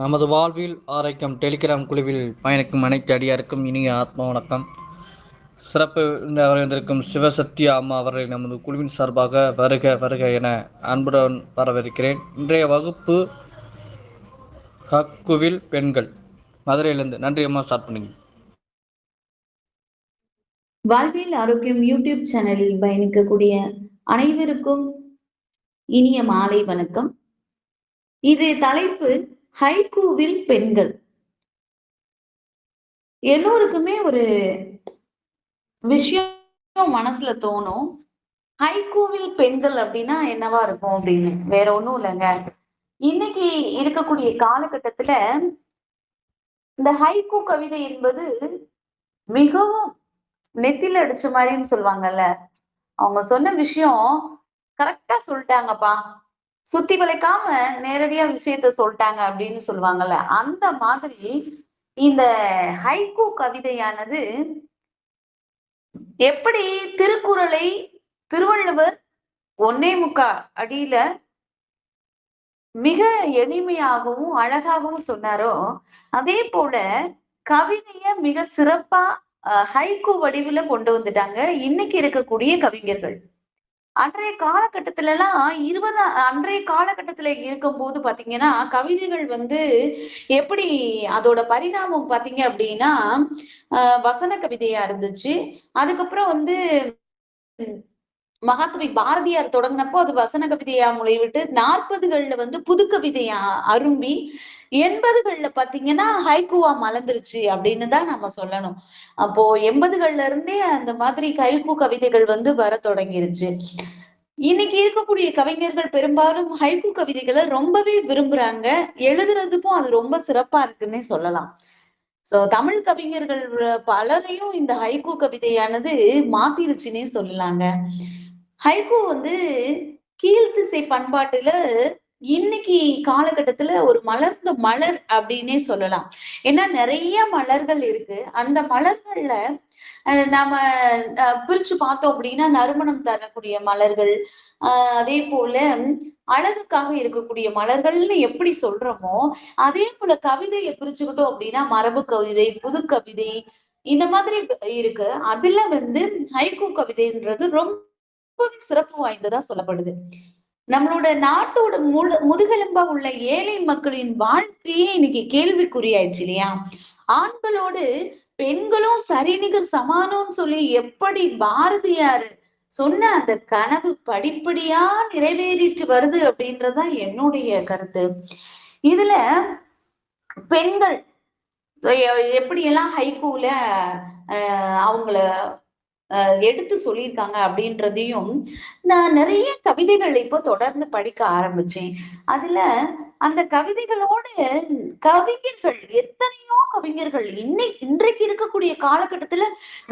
நமது வாழ்வில் ஆரோக்கியம் டெலிகிராம் குழுவில் பயணிக்கும் அனைத்து அடியாருக்கும் இனிய ஆத்ம வணக்கம். சிறப்பு வரவேந்திருக்கும் சிவசத்யா அம்மா அவர்களை நமது குழுவின் சார்பாக வருக வருக என அன்புடன் வரவேற்கிறேன். இன்றைய வகுப்பு ஹக்குவில் பெண்கள், மதுரையிலிருந்து. நன்றி அம்மா, ஸ்டார்ட் பண்ணுங்க. வாழ்வில் ஆரோக்கியம் யூடியூப் சேனலில் பயணிக்கக்கூடிய அனைவருக்கும் இனிய மாலை வணக்கம். இது தலைப்பு ஹைக்கூவில் பெண்கள். எல்லோருக்குமே ஒரு விஷயம் மனசுல தோணும், ஹைக்கூவில் பெண்கள் அப்படின்னா என்னவா இருக்கும் அப்படின்னு. வேற ஒண்ணும் இல்லைங்க, இன்னைக்கு இருக்கக்கூடிய காலகட்டத்துல இந்த ஹைக்கூ கவிதை என்பது மிகவும் நெத்தில அடிச்ச மாதிரின்னு சொல்லுவாங்கல்ல, அவங்க சொன்ன விஷயம் கரெக்டா சொல்லிட்டாங்கப்பா, சுத்தி வளைக்காம நேரடியா விஷயத்த சொல்லிட்டாங்க அப்படின்னு சொல்லுவாங்கல்ல, அந்த மாதிரி இந்த ஹைக்கூ கவிதையானது எப்படி திருக்குறளை திருவள்ளுவர் 1.25 அடியில மிக எளிமையாகவும் அழகாகவும் சொன்னாரோ, அதே போல கவிதைய மிக சிறப்பா ஹைக்கூ வடிவுல கொண்டு வந்துட்டாங்க இன்னைக்கு இருக்கக்கூடிய கவிஞர்கள். அன்றைய காலகட்டத்துல எல்லாம் அன்றைய காலகட்டத்துல இருக்கும்போது பாத்தீங்கன்னா கவிதைகள் எப்படி அதோட பரிணாமம் பாத்தீங்க அப்படின்னா வசன கவிதையா இருந்துச்சு. அதுக்கப்புறம் மகாகவி பாரதியார் தொடங்கினப்போ அது வசன கவிதையா முளைவிட்டு 40கள்ல புது கவிதையா அரும்பி 80கள்ல பாத்தீங்கன்னா ஹைக்கூவா மலர்ந்துருச்சு அப்படின்னு தான் நம்ம சொல்லணும். அப்போ 80கள்ல இருந்தே அந்த மாதிரி ஹைக்கூ கவிதைகள் வர தொடங்கிருச்சு. இன்னைக்கு இருக்கக்கூடிய கவிஞர்கள் பெரும்பாலும் ஹைக்கூ கவிதைகளை ரொம்பவே விரும்புறாங்க, எழுதுறதுக்கும் அது ரொம்ப சிறப்பா இருக்குன்னே சொல்லலாம். சோ தமிழ் கவிஞர்கள் பலரையும் இந்த ஹைக்கூ கவிதையானது மாத்திருச்சுன்னே சொல்லலாங்க. ஹைக்கூ கீழ்த்திசை பண்பாட்டுல இன்னைக்கு காலகட்டத்துல ஒரு மலர்ந்த மலர் அப்படின்னே சொல்லலாம். ஏன்னா நிறைய மலர்கள் இருக்கு. அந்த மலர்கள்ல நாம பிரிச்சு பார்த்தோம் அப்படின்னா நறுமணம் தரக்கூடிய மலர்கள், அதே போல அழகுக்காக இருக்கக்கூடிய மலர்கள்னு எப்படி சொல்றோமோ, அதே போல கவிதையை பிரிச்சுக்கிட்டோம் அப்படின்னா மரபு கவிதை, புது கவிதை, இந்த மாதிரி இருக்கு. அதுல ஹைக்கூ கவிதைன்றது ரொம்ப சிறப்பு வாய்ந்ததா சொல்லப்படுது. நம்மளோட நாட்டோட முதுகெலும்பா உள்ள ஏழை மக்களின் வாழ்க்கையே இன்னைக்கு கேள்விக்குறியாயிடுச்சு இல்லையா? ஆண்களோடு பெண்களும் சரிநிகர் சமானம்னு சொல்லி எப்படி பாரதியார் சொன்ன அந்த கனவு படிப்படியா நிறைவேறிட்டு வருது அப்படின்றதுதான் என்னுடைய கருத்து. இதுல பெண்கள் எப்படியெல்லாம் ஹைக்கூல அவங்கள எடுத்து சொல்லியிருக்காங்க அப்படின்றதையும் நான் நிறைய கவிதைகள் இப்போ தொடர்ந்து படிக்க ஆரம்பிச்சேன். அதுல அந்த கவிதைகளோடு கவிஞர்கள் எத்தனையோ கவிஞர்கள் இன்றைக்கு இருக்கக்கூடிய காலகட்டத்துல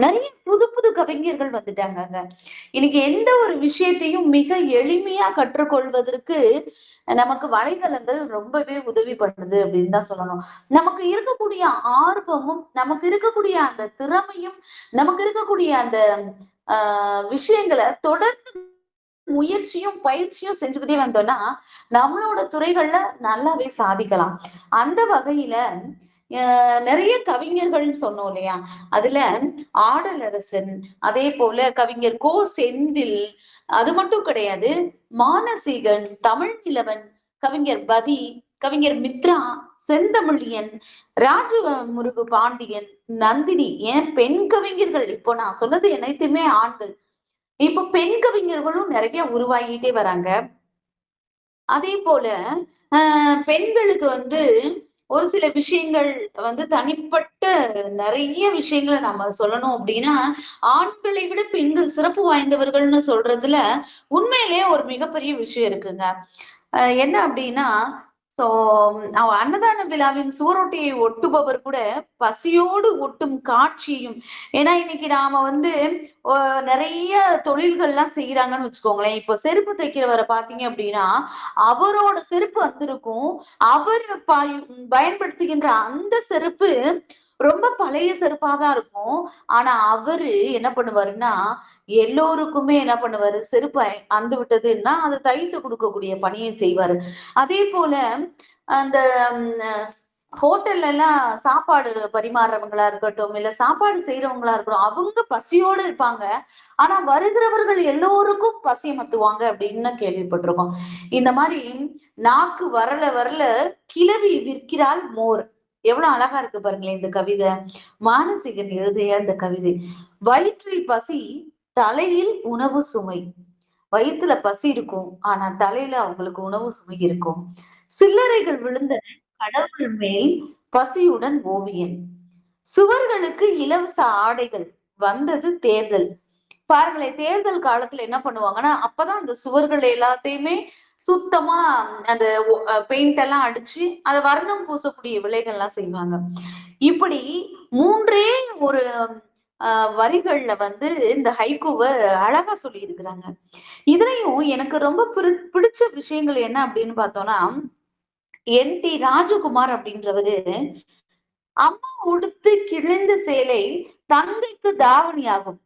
நிறைய புது புது கவிஞர்கள் வந்துட்டாங்க. இன்னைக்கு எந்த ஒரு விஷயத்தையும் மிக எளிமையா கற்றுக்கொள்வதற்கு நமக்கு வலைதளங்கள் ரொம்பவே உதவி பண்ணுது அப்படின்னு தான் சொல்லணும். நமக்கு இருக்கக்கூடிய ஆர்வமும், நமக்கு இருக்கக்கூடிய அந்த திறமையும், நமக்கு இருக்கக்கூடிய அந்த விஷயங்களை தொடர்ந்து முயற்சியும் பயிற்சியும் செஞ்சுக்கிட்டே வந்தோம்னா நம்மளோட துறைகள்ல நல்லாவே சாதிக்கலாம். அந்த வகையில நிறைய கவிஞர்கள்னு சொன்னோம் இல்லையா? அதுல ஆடலரசன், அதே போல கவிஞர் கோ செந்தில், அது மட்டும் கிடையாது, மானசீகன், தமிழ் நிலவன், கவிஞர் பதி, கவிஞர் மித்ரா, செந்தமிழியன், ராஜு முருகு பாண்டியன், நந்தினி, ஏன் பெண் கவிஞர்கள், இப்போ நான் சொன்னது அனைத்துமே ஆண்கள். இப்போ பெண் கவிஞர்களும் நிறைய உருவாகிட்டே வராங்க. அதே போல பெண்களுக்கு ஒரு சில விஷயங்கள் தனிப்பட்ட நிறைய விஷயங்களை நம்ம சொல்லணும் அப்படின்னா, ஆண்களை விட பெண்கள் சிறப்பு வாய்ந்தவர்கள்னு சொல்றதுல உண்மையிலேயே ஒரு மிகப்பெரிய விஷயம் இருக்குங்க. என்ன அப்படின்னா, சோ அன்னதான விழாவின் சுவரொட்டியை ஒட்டுபவர் கூட பசியோடு ஒட்டும் காட்சியும். ஏன்னா இன்னைக்கு நாம நிறைய தொழில்கள்லாம் செய்யறாங்கன்னு வச்சுக்கோங்களேன். இப்போ செருப்பு தைக்கிறவரை பாத்தீங்க அப்படின்னா அவரோட செருப்பு வந்திருக்கும், அவர் பயன்படுத்துகின்ற அந்த செருப்பு ரொம்ப பழைய செருப்பாதான் இருக்கும். ஆனா அவரு என்ன பண்ணுவாருன்னா எல்லோருக்குமே என்ன பண்ணுவாரு, செருப்பு அந்து விட்டதுன்னா அதை தைத்து கொடுக்கக்கூடிய பணியை செய்வாரு. அதே போல அந்த ஹோட்டல்ல எல்லாம் சாப்பாடு பரிமாறுறவங்களா இருக்கட்டும், இல்ல சாப்பாடு செய்யறவங்களா இருக்கட்டும், அவங்க பசியோட இருப்பாங்க. ஆனா வருகிறவர்கள் எல்லோருக்கும் பசி மத்துவாங்க அப்படின்னு கேள்விப்பட்டிருக்கோம். இந்த மாதிரி நாக்கு வரல வரல கிளவி விற்கிறாள் மோர். எவ்வளவு அழகா இருக்கு பாருங்களேன் இந்த கவிதை. மானசீகன் எழுதிய இந்த கவிதை. வயிற்றில் பசி, தலையில் உணவு சுமை. வயித்துல பசி இருக்கும், ஆனா தலையில அவங்களுக்கு உணவு சுமை இருக்கும். சில்லறைகள் விழுந்தன கடவுள் மேல், பசியுடன் ஓவியன். சுவர்களுக்கு இலவச ஆடைகள், வந்தது தேர்தல். பாருங்களேன், தேர்தல் காலத்துல என்ன பண்ணுவாங்கன்னா, அப்பதான் அந்த சுவர்கள் எல்லாத்தையுமே சுத்தமா அந்த பெயிண்ட் எல்லாம் அடிச்சு அதை வர்ணம் பூசக்கூடிய வேலைகள்லாம் செய்வாங்க. இப்படி மூன்றே ஒரு வரிகள்ல வந்து இந்த ஹைக்கூவ அழகா சொல்லி இருக்கிறாங்க. இதுலயும் எனக்கு ரொம்ப பிடிச்ச விஷயங்கள் என்ன அப்படின்னு பார்த்தோம்னா, என்.டி. ராஜகுமார் அப்படின்றவரு, அம்மா உடுத்து கிழிந்த சேலை தங்கைக்கு தாவணி ஆகும்.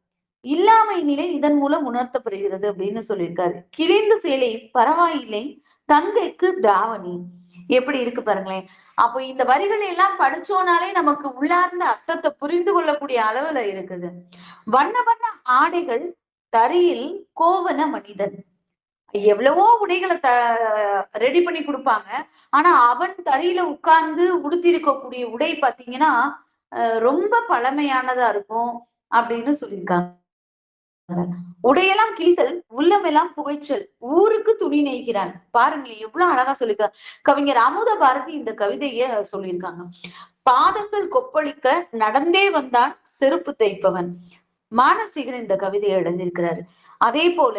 இல்லாமை நிலை இதன் மூலம் உணர்த்தப்படுகிறது அப்படின்னு சொல்லியிருக்காரு. கிழிந்த சேலை பரவாயில்லை, தங்கைக்கு தாவணி. எப்படி இருக்கு பாருங்களேன். அப்போ இந்த வரிகளை எல்லாம் படிச்சோனாலே நமக்கு உள்ளார்ந்த அர்த்தத்தை புரிந்து கொள்ளக்கூடிய அளவுல இருக்குது. வண்ண வண்ண ஆடைகள், தரையில் கோவன மனிதன். எவ்வளவோ உடைகளை ரெடி பண்ணி கொடுப்பாங்க. ஆனா அவன் தரையில உட்கார்ந்து உடுத்தி இருக்கக்கூடிய உடை பாத்தீங்கன்னா ரொம்ப பழமையானதா இருக்கும் அப்படின்னு சொல்லியிருக்காங்க. உடையெல்லாம் கிழிசல், உள்ளமெல்லாம் புகைச்சல், ஊருக்கு துணி நெய்கிறான். பாருங்களேன் எவ்வளவு அழகா சொல்லிருக்க. கவிஞர் அமுத பாரதி இந்த கவிதைய சொல்லியிருக்காங்க. பாதங்கள் கொப்பளிக்க நடந்தே வந்தான் செருப்பு தைப்பவன். மானசீகன் இந்த கவிதையை எழுதியிருக்கிறாரு. அதே போல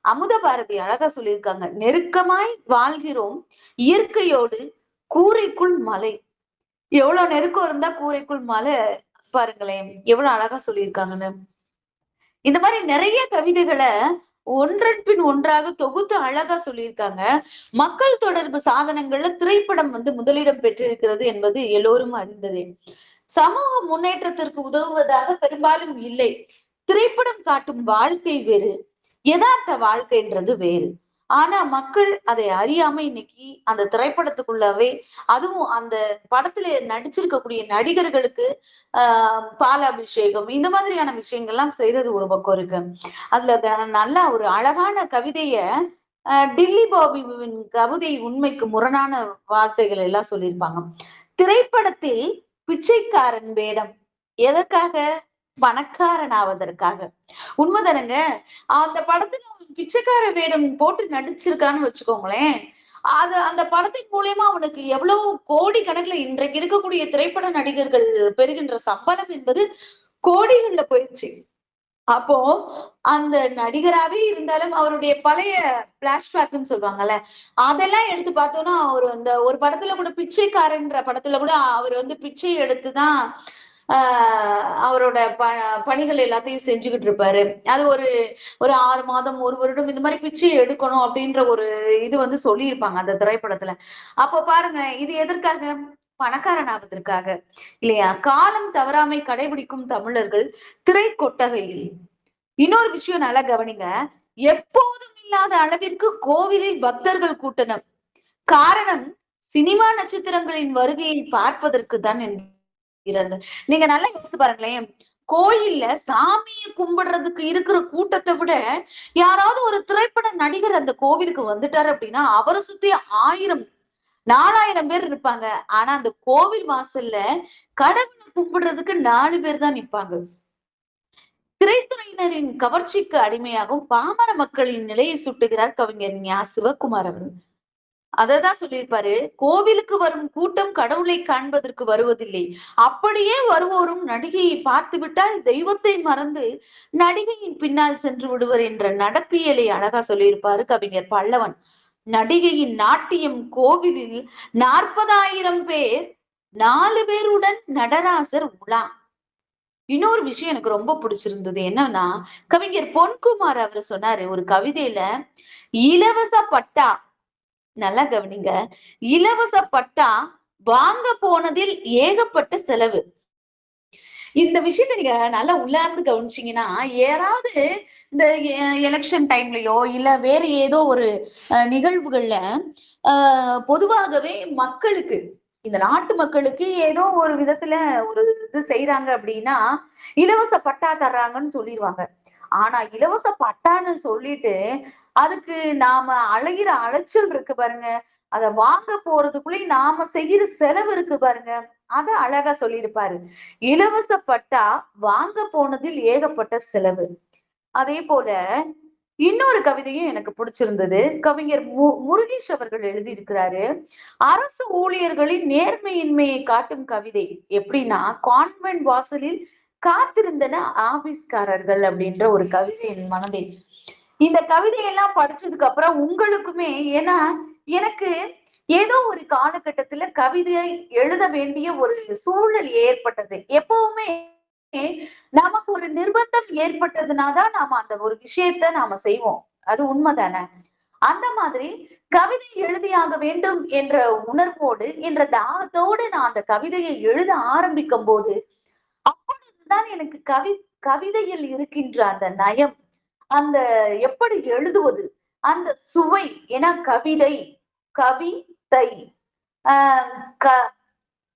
அமுத பாரதி அழகா சொல்லியிருக்காங்க. நெருக்கமாய் வாழ்கிறோம் இயற்கையோடு, கூரைக்குள் மலை. எவ்வளவு நெருக்கம் இருந்தா கூரைக்குள் மலை. பாருங்களேன் எவ்வளவு அழகா சொல்லியிருக்காங்கன்னு. இந்த மாதிரி நிறைய கவிதைகளை ஒன்றன் பின் ஒன்றாக தொகுத்து அழகா சொல்லியிருக்காங்க. மக்கள் தொடர்பு சாதனங்கள்ல திரைப்படம் வந்து முதலிடம் பெற்றிருக்கிறது என்பது எல்லோரும் அறிந்ததே. சமூக முன்னேற்றத்திற்கு உதவுவதாக பெரும்பாலும் இல்லை. திரைப்படம் காட்டும் வாழ்க்கை வேறு, யதார்த்த வாழ்க்கைன்றது வேறு. ஆனா மக்கள் அதை அறியாம இன்னைக்கு அந்த திரைப்படத்துக்குள்ளவே, அதுவும் அந்த படத்துல நடிச்சிருக்கக்கூடிய நடிகர்களுக்கு பாலாபிஷேகம் இந்த மாதிரியான விஷயங்கள்லாம் செய்யறது ஒரு பக்கம் இருக்கு. அதுல நல்லா ஒரு அழகான கவிதைய டில்லி பாபிவின் கவிதை உண்மைக்கு முரணான வார்த்தைகள் எல்லாம் சொல்லியிருப்பாங்க. திரைப்படத்தில் பிச்சைக்காரன் வேடம் எதற்காக? பணக்காரன் ஆவதற்காக. உண்மைதானங்க. அந்த படத்துல பிச்சைக்கார வேடம் போட்டு நடிச்சிருக்கான்னு வச்சுக்கோங்களேன், அது அந்த படத்தின் மூலியமா அவனுக்கு எவ்வளவு கோடி கணக்குல இன்றைக்கு இருக்கக்கூடிய திரைப்பட நடிகர்கள் பெறுகின்ற சம்பளம் என்பது கோடிகள்ல போயிடுச்சு. அப்போ அந்த நடிகராவே இருந்தாலும் அவருடைய பழைய பிளாஷ்பேக்ன்னு சொல்லுவாங்கல்ல, அதெல்லாம் எடுத்து பார்த்தோம்னா அவர் அந்த ஒரு படத்துல கூட பிச்சைக்காரன்ற படத்துல கூட அவர் வந்து பிச்சை எடுத்துதான் அவரோட பணிகள் எல்லாத்தையும் செஞ்சுக்கிட்டு இருப்பாரு. அது ஒரு ஒரு 6 மாதம் 1 வருடம் இந்த மாதிரி பிச்சை எடுக்கணும் அப்படின்ற ஒரு இது வந்து சொல்லியிருப்பாங்க அந்த திரைப்படத்துல. அப்போ பாருங்க இது எதற்காக? பணக்காரன் ஆவதற்காக இல்லையா? காலம் தவறாமை கடைபிடிக்கும் தமிழர்கள் திரை கொட்டகையில். இன்னொரு விஷயம் நல்லா கவனிங்க. எப்போதும் இல்லாத அளவிற்கு கோவிலில் பக்தர்கள் கூட்டணும். காரணம் சினிமா நட்சத்திரங்களின் வருகையை பார்ப்பதற்கு தான் என்கிறார்கள். நீங்க நல்லா யோசித்து பாருங்களேன். கோயில்ல சாமியை கும்பிடுறதுக்கு இருக்கிற கூட்டத்தை விட யாராவது ஒரு திரைப்பட நடிகர் அந்த கோவிலுக்கு வந்துட்டாரு அப்படின்னா அவரை சுத்தி 1000 4000 பேர் இருப்பாங்க. ஆனா அந்த கோவில் வாசல்ல கடவுளை கும்பிடுறதுக்கு 4 பேர் தான் நிப்பாங்க. திரைத்துறையினரின் கவர்ச்சிக்கு அடிமையாகும் பாமர மக்களின் நிலையை சுட்டுகிறார் கவிஞர் ஞா. சிவகுமார் அவர்கள். அததான் சொல்லியிருப்பாரு. கோவிலுக்கு வரும் கூட்டம் கடவுளை காண்பதற்கு வருவதில்லை. அப்படியே வருவோரும் நடிகையை பார்த்து விட்டால் தெய்வத்தை மறந்து நடிகையின் பின்னால் சென்று விடுவர் என்ற நடப்பியலை அழகா சொல்லியிருப்பாரு கவிஞர் பல்லவன். நடிகையின் நாட்டியம் கோவிலில் 40,000 பேர், 4 பேருடன் நடராசர் உலா. இன்னொரு விஷயம் எனக்கு ரொம்ப பிடிச்சிருந்தது என்னன்னா, கவிஞர் பொன்குமார் அவர் சொன்னாரு ஒரு கவிதையில, இலவச பட்டா, நல்லா கவனிங்க, இலவச பட்டா வாங்க போனதில் ஏகப்பட்ட செலவு. இந்த விஷயத்த நீங்க நல்லா உள்ளார்ந்து கவனிச்சீங்கன்னா, யாராவது இந்த எலெக்ஷன் டைம்லயோ இல்ல வேற ஏதோ ஒரு நிகழ்வுகள்ல பொதுவாகவே மக்களுக்கு, இந்த நாட்டு மக்களுக்கு ஏதோ ஒரு விதத்துல ஒரு இது செய்றாங்க அப்படின்னா, இலவச பட்டா தர்றாங்கன்னு சொல்லிருவாங்க. ஆனா இலவச பட்டான்னு சொல்லிட்டு, அதுக்கு நாம அலையிற அலைச்சல் இருக்கு பாருங்க. அத வாங்க போறதுக்குள்ளயும் நாம செய்யிற செலவு இருக்கு பாருங்க. அத அழகா சொல்லியிருப்பாரு. இலவச பட்டா வாங்க போனதில் ஏகப்பட்ட செலவு. அதே போல இன்னொரு கவிதையும் எனக்கு பிடிச்சிருந்தது. கவிஞர் முருகேஷ் அவர்கள் எழுதியிருக்கிறாரு. அரசு ஊழியர்களின் நேர்மையின்மையை காட்டும் கவிதை. எப்படின்னா, கான்வென்ட் வாசலில் காத்திருந்தன ஆபீஸ்காரர்கள் அப்படின்ற ஒரு கவிதை என் மனதில். இந்த கவிதையெல்லாம் படிச்சதுக்கு அப்புறம் உங்களுக்குமே ஏன்னா எனக்கு ஏதோ ஒரு காலகட்டத்துல கவிதையை எழுத வேண்டிய ஒரு சூழல் ஏற்பட்டது. எப்பவுமே நமக்கு ஒரு நிர்பந்தம் ஏற்பட்டதுனாதான் நாம அந்த ஒரு விஷயத்த நாம செய்வோம். அது உண்மைதானே? அந்த மாதிரி கவிதை எழுதியாக வேண்டும் என்ற உணர்வோடு, என்ற தாகத்தோடு நான் அந்த கவிதையை எழுத ஆரம்பிக்கும் போது, அப்பொழுதுதான் எனக்கு கவிதையில் இருக்கின்ற அந்த நயம், அந்த எப்படி எழுதுவது, அந்த சுவை, ஏன்னா கவிதை, கவிதை, ஆஹ் க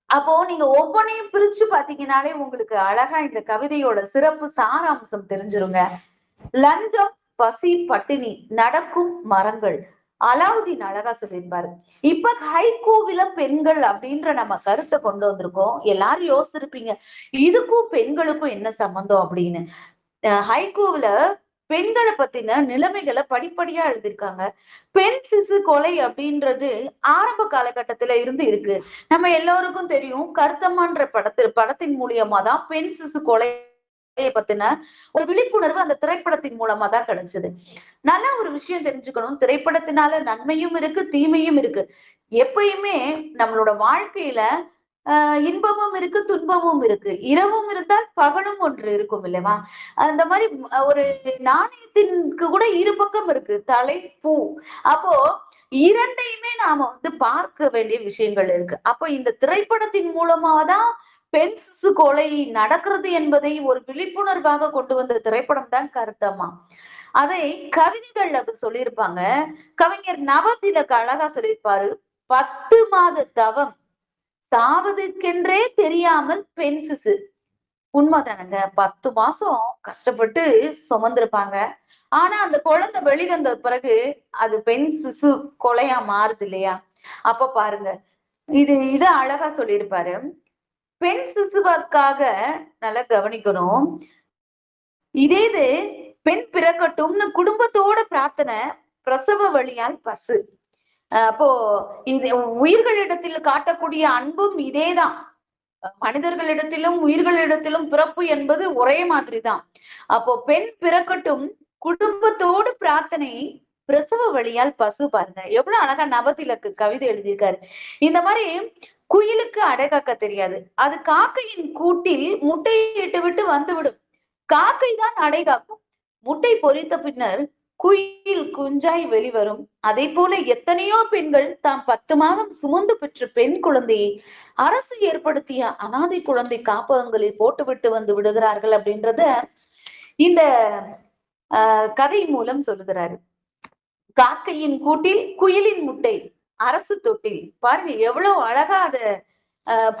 அப்போ நீங்க ஒவ்வொன்னையும் பிரிச்சு பாத்தீங்கன்னாலே உங்களுக்கு அழகா இந்த கவிதையோட சிறப்பு சாராம்சம் தெரிஞ்சிருங்க. லஞ்சம், பசி, பட்டினி, நடக்கும் மரங்கள். அலாவுதீன் அழகா சொல்லியிருப்பாரு. இப்ப ஹைக்கூவில பெண்கள் அப்படின்ற நம்ம கருத்தை கொண்டு வந்திருக்கோம். எல்லாரும் யோசிச்சிருப்பீங்க, இதுக்கும் பெண்களுக்கும் என்ன சம்பந்தம் அப்படின்னு. ஹைக்கூவில பெண்களை பத்தின நிலைமைகளை படிப்படியா எழுதியிருக்காங்க. பெண் சிசு கொலை அப்படின்றது ஆரம்ப காலகட்டத்துல இருந்து இருக்கு. நம்ம எல்லோருக்கும் தெரியும், கருத்தம்மான்ற படத்தின் மூலியமா தான் பெண் சிசு கொலை பத்தின ஒரு விழிப்புணர்வு அந்த திரைப்படத்தின் மூலமா தான் கிடைச்சது. நல்ல ஒரு விஷயம் தெரிஞ்சுக்கணும், திரைப்படத்தினால நன்மையும் இருக்கு, தீமையும் இருக்கு. எப்பயுமே நம்மளோட வாழ்க்கையில இன்பமும் இருக்கு, துன்பமும் இருக்கு. இரவும் இருந்தால் பகலும் ஒன்று இருக்கும் இல்லவா? அந்த மாதிரி ஒரு நாணயத்திற்கு கூட இரு பக்கம் இருக்கு. தலை, பூ. அப்போ இரண்டையுமே நாம பார்க்க வேண்டிய விஷயங்கள் இருக்கு. அப்போ இந்த திரைப்படத்தின் மூலமா தான் பெண் சிசு கொலை நடக்கிறது என்பதை ஒரு விழிப்புணர்வாக கொண்டு வந்த திரைப்படம் தான் கருத்தம்மா. அதை கவிதைகள் அப்படி சொல்லியிருப்பாங்க. கவிஞர் நவதிலக் அழகா சொல்லியிருப்பாரு. 10 மாத தவம் சாவதுக்கென்றே தெரியாமல் பெண் சிசு. உண்மைதானங்க. 10 மாசம் கஷ்டப்பட்டு சுமந்திருப்பாங்க. ஆனா அந்த குழந்தை வெளிவந்த பிறகு அது பெண் சிசு கொலையா மாறுது இல்லையா? அப்ப பாருங்க. இத அழகா சொல்லியிருப்பாரு. பெண் சிசுவுக்காக நல்லா கவனிக்கணும். இதே இது பெண் பிறக்கட்டும்னு குடும்பத்தோட பிரார்த்தனை, பிரசவ வலியால் பசு. அப்போ இது உயிர்களிடத்தில் காட்டக்கூடிய அன்பும் இதேதான். மனிதர்களிடத்திலும் உயிர்களிடத்திலும் பிறப்பு என்பது ஒரே மாதிரிதான். அப்போ பெண் பிறக்கட்டும், குடும்பத்தோடு பிரார்த்தனை, பிரசவ வழியால் பசு. பாருங்க எவ்வளவு அழகா நவதிலக்கு கவிதை எழுதியிருக்காரு. இந்த மாதிரி குயிலுக்கு அடை காக்க தெரியாது. அது காக்கையின் கூட்டில் முட்டையிட்டு விட்டு வந்துவிடும். காக்கை தான் அடை காக்கும். முட்டை பொரித்த பின்னர் குயில் குஞ்சாய் வெளிவரும். அதே போல எத்தனையோ பெண்கள் தாம் 10 மாதம் சுமந்து பெற்ற பெண் குழந்தையை அரசு ஏற்படுத்திய அனாதை குழந்தை காப்பகங்களில் போட்டுவிட்டு வந்து விடுகிறார்கள் அப்படின்றத இந்த கதை மூலம் சொல்லுகிறாரு. காக்கையின் கூட்டில் குயிலின் முட்டை, அரசு தொட்டில். பாருங்க எவ்வளவு அழகா அத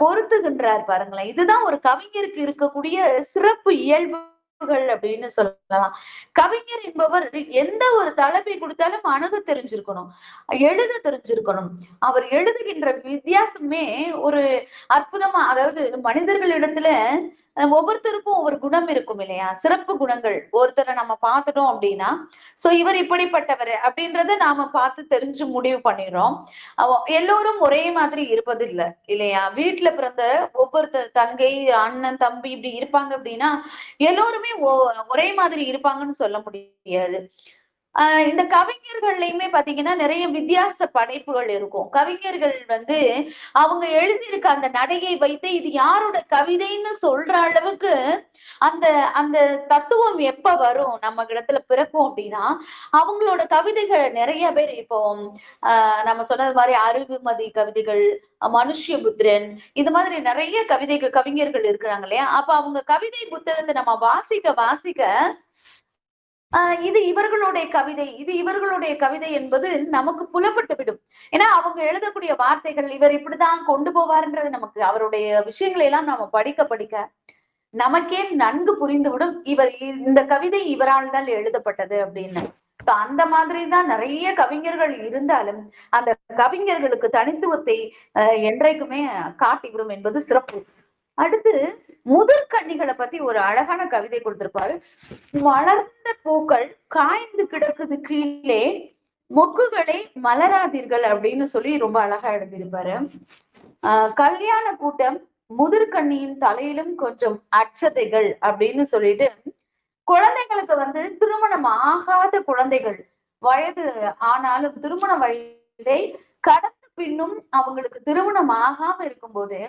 பொருத்துகின்றார் பாருங்களேன். இதுதான் ஒரு கவிஞருக்கு இருக்கக்கூடிய சிறப்பு இயல்புகள் அப்படின்னு சொல்லலாம். கவிஞர் என்பவர் எந்த ஒரு தலைப்பை கொடுத்தாலும் அணுக தெரிஞ்சிருக்கணும், எழுத தெரிஞ்சிருக்கணும். அவர் எழுதுகின்ற வித்தியாசமே ஒரு அற்புதமா, அதாவது மனிதர்களிடத்துல ஒவ்வொருத்தருக்கும் ஒவ்வொரு குணம் இருக்கும் இல்லையா? சிறப்பு குணங்கள். ஒருத்தரை நம்ம பார்த்துட்டோம் அப்படின்னா, சோ இவர் இப்படிப்பட்டவர் அப்படின்றத நாம பார்த்து தெரிஞ்சு முடிவு பண்ணிடுறோம். எல்லோரும் ஒரே மாதிரி இருப்பது இல்ல இல்லையா? வீட்டுல பிறந்த ஒவ்வொருத்தர் தங்கை, அண்ணன், தம்பி இப்படி இருப்பாங்க அப்படின்னா எல்லோருமே ஒரே மாதிரி இருப்பாங்கன்னு சொல்ல முடியாது. இந்த கவிஞர்கள்லயுமே பாத்தீங்கன்னா நிறைய வித்தியாச படைப்புகள் இருக்கும். கவிஞர்கள் அவங்க எழுதியிருக்க அந்த நடையை வைத்து இது யாரோட கவிதைன்னு சொல்ற அளவுக்கு அந்த அந்த தத்துவம் எப்ப வரும் நம்ம இடத்துல பிறக்கும் அப்படின்னா, அவங்களோட கவிதைகள் நிறைய பேர் இப்போ நம்ம சொன்னது மாதிரி அருள்மதி கவிதைகள், மனுஷ்யபுத்திரன், இது மாதிரி நிறைய கவிஞர்கள் இருக்கிறாங்க இல்லையா? அப்ப அவங்க கவிதை புத்தகத்தை நம்ம வாசிக்க வாசிக்க இது இவர்களுடைய கவிதை, இது இவர்களுடைய கவிதை என்பது நமக்கு புலப்பட்டு விடும். ஏன்னா அவங்க எழுதக்கூடிய வார்த்தைகள் இவர் இப்படிதான் கொண்டு போவாருன்றது நமக்கு அவருடைய விஷயங்களை எல்லாம் நாம படிக்க படிக்க நமக்கே நன்கு புரிந்துவிடும் இவர் இந்த கவிதை இவரால் தான் எழுதப்பட்டது அப்படின்னு. அந்த மாதிரிதான் நிறைய கவிஞர்கள் இருந்தாலும் அந்த கவிஞர்களுக்கு தனித்துவத்தை என்றைக்குமே காட்டிவிடும் என்பது சிறப்பு. அடுத்து முதற்கன்னிகளை பத்தி ஒரு அழகான கவிதை கொடுத்திருப்பாரு. வளர்ந்த பூக்கள் காய்ந்து கிடக்குது கீழே, மொக்குகளே மலராதீர்கள் அப்படின்னு சொல்லி ரொம்ப அழகா எழுதியிருப்பாரு. கல்யாண கூட்டம் முதிர்கண்ணியின் தலையிலும் கொஞ்சம் அச்சதைகள் அப்படின்னு சொல்லிட்டு குழந்தைங்களுக்கு வந்து திருமணம் ஆகாத குழந்தைகள் வயது ஆனாலும் திருமண வயதை கடந்த பின்னும் அவங்களுக்கு திருமணம் ஆகாம இருக்கும்போது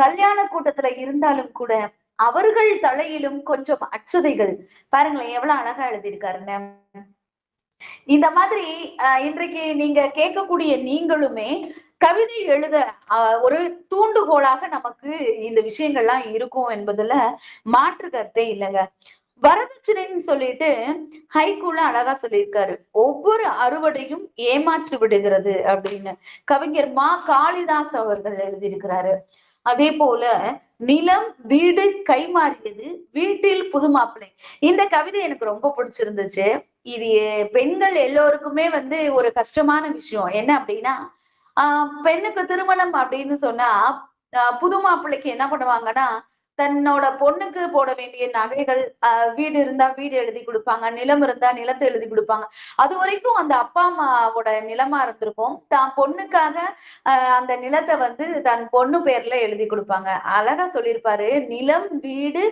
கல்யாண கூட்டத்துல இருந்தாலும் கூட அவர்கள் தலையிலும் கொஞ்சம் அச்சதைகள். பாருங்களேன் எவ்வளவு அழகா எழுதியிருக்காருன்னு. இந்த மாதிரி இன்றைக்கு நீங்க கேட்கக்கூடிய நீங்களுமே கவிதை எழுத ஒரு தூண்டுகோலாக நமக்கு இந்த விஷயங்கள்லாம் இருக்கும் என்பதுல மாற்று கருத்தே இல்லைங்க. வரதட்சணைன்னு சொல்லிட்டு ஹைக்கூல அழகா சொல்லியிருக்காரு. ஒவ்வொரு அறுவடையும் ஏமாற்றி விடுகிறது அப்படின்னு கவிஞர் மா காளிதாஸ் அவர்கள் எழுதியிருக்கிறாரு. அதே போல நிலம் வீடு கை மாறியது வீட்டில் புது மாப்பிள்ளை. இந்த கவிதை எனக்கு ரொம்ப பிடிச்சிருந்துச்சு. இது பெண்கள் எல்லோருக்குமே வந்து ஒரு கஷ்டமான விஷயம். என்ன அப்படின்னா பெண்ணுக்கு திருமணம் அப்படின்னு சொன்னா புது மாப்பிள்ளைக்கு என்ன பண்ணுவாங்கன்னா தன்னோட பொண்ணுக்கு போட வேண்டிய நகைகள் வீடு இருந்தா வீடு எழுதி கொடுப்பாங்க, நிலம் இருந்தா நிலத்தை எழுதி கொடுப்பாங்க. அது வரைக்கும் அந்த அப்பா அம்மாவோட நிலமா இருந்திருக்கும். தான் பொண்ணுக்காக அந்த நிலத்தை வந்து தன் பொண்ணு பேர்ல எழுதி கொடுப்பாங்க. அழகா சொல்லியிருப்பாரு, நிலம் வீடு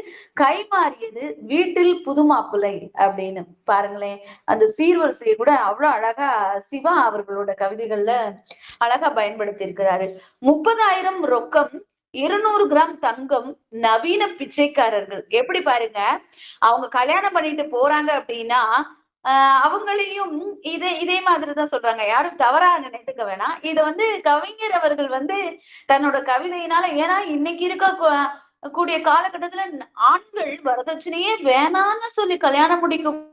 கை மாறியது வீட்டில் புது மாப்பிள்ளை அப்படின்னு. பாருங்களேன் அந்த சீர்வரிசையை கூட அவ்வளவு அழகா சிவா அவர்களோட கவிதைகள்ல அழகா பயன்படுத்தி இருக்கிறாரு. 30,000 ரொக்கம் 200 கிராம் தங்கம் நவீன பிச்சைக்காரர்கள். எப்படி பாருங்க அவங்க கல்யாணம் பண்ணிட்டு போறாங்க அப்படின்னா அவங்களையும் இதே மாதிரிதான் சொல்றாங்க. யாரும் தவறா நினைத்துக்க வேணாம். இத வந்து கவிஞர் அவர்கள் வந்து தன்னோட கவிதையினால, ஏன்னா இன்னைக்கு இருக்க கூடிய காலகட்டத்துல ஆண்கள் வரதட்சணையே வேணான்னு சொல்லி கல்யாணம் முடிக்கும்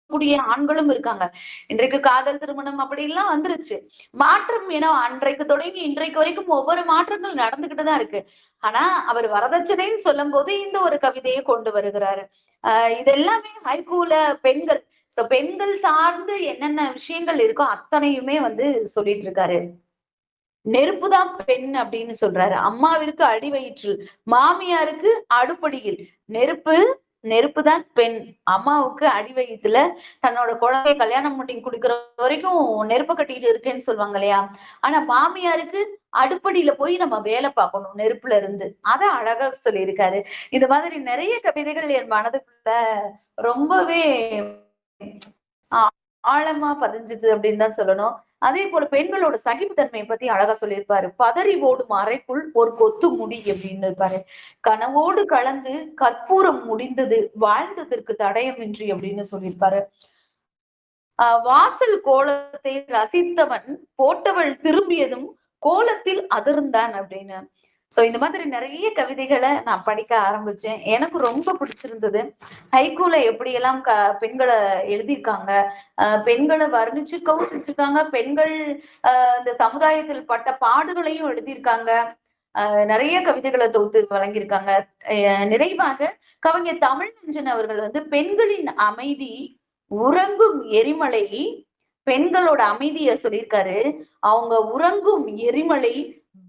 கூடிய ஆண்களும் இருக்காங்க. இன்றைக்கு காதல் திருமணம் அப்படி எல்லாம் வந்துருச்சு. மாற்றம் ஏன்னா அன்றைக்கு தொடங்கி இன்றைக்கு வரைக்கும் ஒவ்வொரு மாற்றங்கள் நடந்துகிட்டுதான் இருக்கு. ஆனா அவர் வரதட்சணைன்னு சொல்லும் போது இந்த ஒரு கவிதையை கொண்டு வருகிறாரு. இது எல்லாமே ஹைக்கூல பெண்கள் பெண்கள் சார்ந்து என்னென்ன விஷயங்கள் இருக்கோ அத்தனையுமே வந்து சொல்லிட்டு இருக்காரு. நெருப்புதான் பெண் அப்படின்னு சொல்றாரு. அம்மாவிற்கு அடி வயிற்று, மாமியாருக்கு அடுப்படியில். நெருப்புதான் பெண். அம்மாவுக்கு அடி வயிற்றுல தன்னோட குழந்தைய கல்யாணம் பண்ணி குடுக்கிற வரைக்கும் நெருப்பு கட்டிட்டு இருக்கேன்னு சொல்லுவாங்க இல்லையா? ஆனா மாமியாருக்கு அடுப்படியில போய் நம்ம வேலை பார்க்கணும் நெருப்புல இருந்து. அத அழகா சொல்லியிருக்காரு. இந்த மாதிரி நிறைய கவிதைகள் என் மனதுக்குள்ள ரொம்பவே ஆழமா பதிஞ்சுது அப்படின்னு தான் சொல்லணும். அதே போல பெண்களோட சகிப்புத்தன்மையை பத்தி அழகா சொல்லியிருப்பாரு. பதறி ஓடும் அறைக்குள் ஒரு கொத்து முடி அப்படின்னு இருப்பாரு. கனவோடு கலந்து கற்பூரம் முடிந்தது வாழ்ந்ததற்கு தடயமின்றி அப்படின்னு சொல்லியிருப்பாரு. வாசல் கோலத்தை ரசித்தவன் போட்டவள் திரும்பியதும் கோலத்தில் அதிர்ந்தான் அப்படின்னு. இந்த மாதிரி நிறைய கவிதைகளை நான் படிக்க ஆரம்பிச்சேன். எனக்கு ரொம்ப பிடிச்சிருந்தது. ஹைக்கூல எப்படியெல்லாம் பெண்களை எழுதியிருக்காங்க, பெண்களை வர்ணிச்சிருக்கவும் செஞ்சிருக்காங்க, பெண்கள் இந்த சமுதாயத்தில் பட்ட பாடுகளையும் எழுதியிருக்காங்க. நிறைய கவிதைகளை தொகுத்து வழங்கியிருக்காங்க. நிறைவாக கவிஞர் தமிழ்நெஞ்சன் அவர்கள் வந்து பெண்களின் அமைதி உறங்கும் எரிமலை, பெண்களோட அமைதிய சொல்லியிருக்காரு. அவங்க உறங்கும் எரிமலை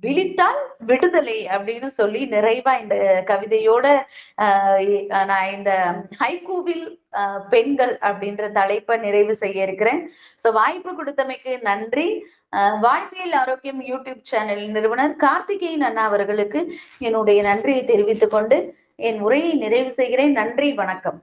விழித்தால் விடுதலை அப்படின்னு சொல்லி நிறைவா இந்த கவிதையோட நான் இந்த ஹைக்கூவில் பெண்கள் அப்படின்ற தலைப்பை நிறைவு செய்ய இருக்கிறேன். வாய்ப்பு கொடுத்தமைக்கு நன்றி. வாழ்வியல் ஆரோக்கியம் யூடியூப் சேனல் நிறுவனர் கார்த்திகேயன் அண்ணா அவர்களுக்கு என்னுடைய நன்றியை தெரிவித்துக் கொண்டு என் உரையை நிறைவு செய்கிறேன். நன்றி, வணக்கம்.